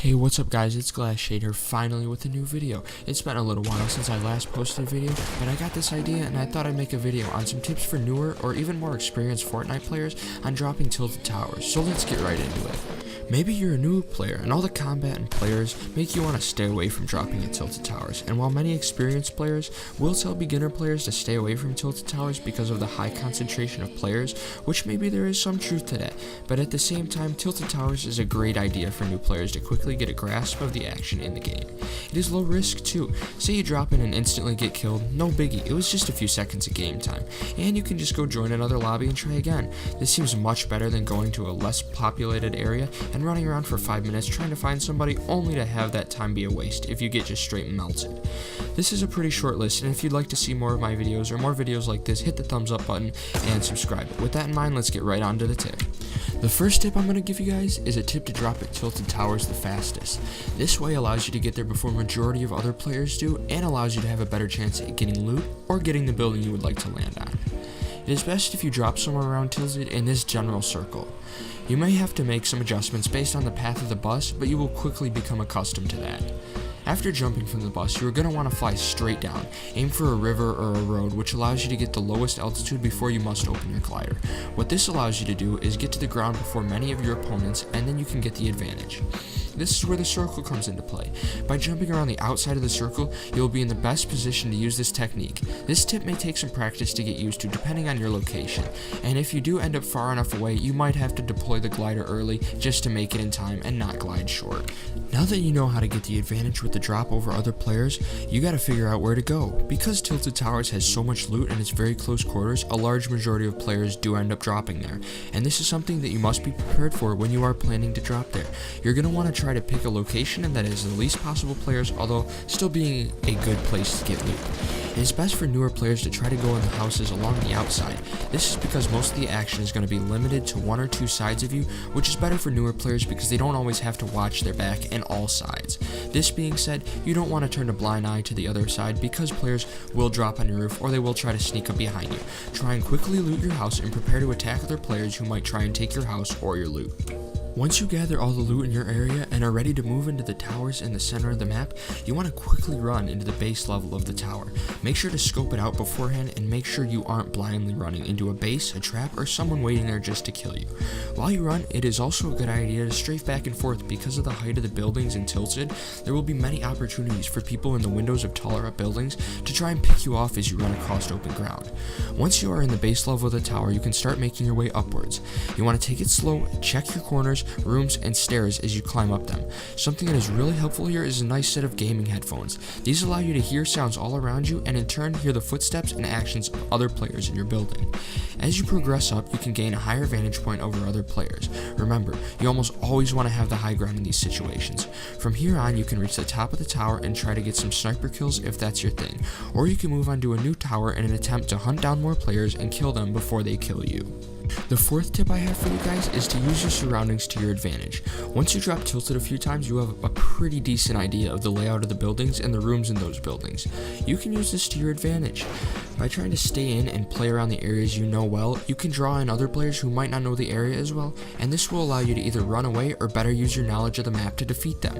Hey, what's up guys, it's Glassshade here, finally with a new video. It's been a little while since I last posted a video, but I got this idea and I thought I'd make a video on some tips for newer or even more experienced Fortnite players on dropping tilted towers, so let's get right into it. Maybe you're a new player and all the combat and players make you want to stay away from dropping at tilted towers, and while many experienced players will tell beginner players to stay away from tilted towers because of the high concentration of players, which maybe there is some truth to that, but at the same time tilted towers is a great idea for new players to quickly get a grasp of the action in the game. It is low risk too. Say you drop in and instantly get killed, no biggie, it was just a few seconds of game time, and you can just go join another lobby and try again. This seems much better than going to a less populated area and running around for 5 minutes trying to find somebody only to have that time be a waste if you get just straight melted. This is a pretty short list, and if you'd like to see more of my videos or more videos like this, hit the thumbs up button and subscribe. With that in mind, let's get right on to the tip. The first tip I'm going to give you guys is a tip to drop at tilted towers the fastest. This way allows you to get there before majority of other players do and allows you to have a better chance at getting loot or getting the building you would like to land on. It is best if you drop somewhere around tilted in this general circle. You may have to make some adjustments based on the path of the bus, but you will quickly become accustomed to that. After jumping from the bus, you are going to want to fly straight down. Aim for a river or a road, which allows you to get the lowest altitude before you must open your glider. What this allows you to do is get to the ground before many of your opponents, and then you can get the advantage. This is where the circle comes into play. By jumping around the outside of the circle, you will be in the best position to use this technique. This tip may take some practice to get used to depending on your location, and if you do end up far enough away, you might have to deploy the glider early just to make it in time and not glide short. Now that you know how to get the advantage with the drop over other players, you gotta figure out where to go. Because Tilted Towers has so much loot and it's very close quarters, a large majority of players do end up dropping there, and this is something that you must be prepared for when you are planning to drop there. You're gonna want to try to pick a location that is the least possible players, although still being a good place to get loot. It is best for newer players to try to go in the houses along the outside. This is because most of the action is going to be limited to one or two sides of you, which is better for newer players because they don't always have to watch their back and all sides. This being said, you don't want to turn a blind eye to the other side because players will drop on your roof or they will try to sneak up behind you. Try and quickly loot your house and prepare to attack other players who might try and take your house or your loot. Once you gather all the loot in your area and are ready to move into the towers in the center of the map, you want to quickly run into the base level of the tower. Make sure to scope it out beforehand and make sure you aren't blindly running into a base, a trap, or someone waiting there just to kill you. While you run, it is also a good idea to strafe back and forth because of the height of the buildings in Tilted. There will be many opportunities for people in the windows of taller up buildings to try and pick you off as you run across open ground. Once you are in the base level of the tower, you can start making your way upwards. You want to take it slow, check your corners, rooms, and stairs as you climb up them. Something that is really helpful here is a nice set of gaming headphones. These allow you to hear sounds all around you and in turn hear the footsteps and actions of other players in your building. As you progress up, you can gain a higher vantage point over other players. Remember, you almost always want to have the high ground in these situations. From here on, you can reach the top of the tower and try to get some sniper kills if that's your thing, or you can move on to a new tower in an attempt to hunt down more players and kill them before they kill you. The fourth tip I have for you guys is to use your surroundings to your advantage. Once you drop Tilted a few times, you have a pretty decent idea of the layout of the buildings and the rooms in those buildings. You can use this to your advantage. By trying to stay in and play around the areas you know well, you can draw in other players who might not know the area as well, and this will allow you to either run away or better use your knowledge of the map to defeat them.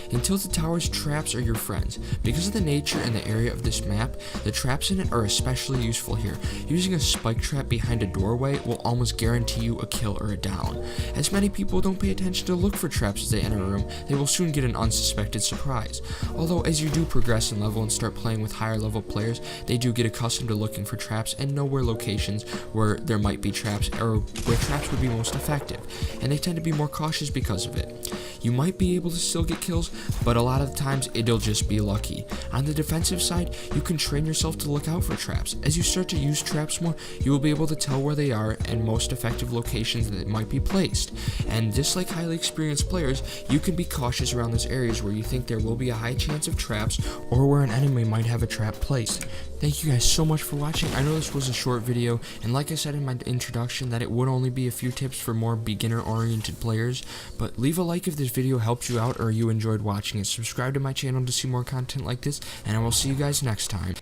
In Tilted Towers, traps are your friends. Because of the nature and the area of this map, the traps in it are especially useful here. Using a spike trap behind a doorway will almost guarantee you a kill or a down. As many people don't pay attention to look for traps as they enter a room, they will soon get an unsuspected surprise. Although as you do progress in level and start playing with higher level players, they do get accustomed to looking for traps and know where locations where there might be traps or where traps would be most effective, and they tend to be more cautious because of it. You might be able to still get kills, but a lot of the times it'll just be lucky. On the defensive side, you can train yourself to look out for traps. As you start to use traps more, you will be able to tell where they are and most effective locations that might be placed. And just like highly experienced players, you can be cautious around those areas where you think there will be a high chance of traps or where an enemy might have a trap placed. Thank you guys so much for watching. I know this was a short video, and like I said in my introduction that it would only be a few tips for more beginner oriented players, but leave a like if this video helped you out or you enjoyed watching it. Subscribe to my channel to see more content like this, and I will see you guys next time.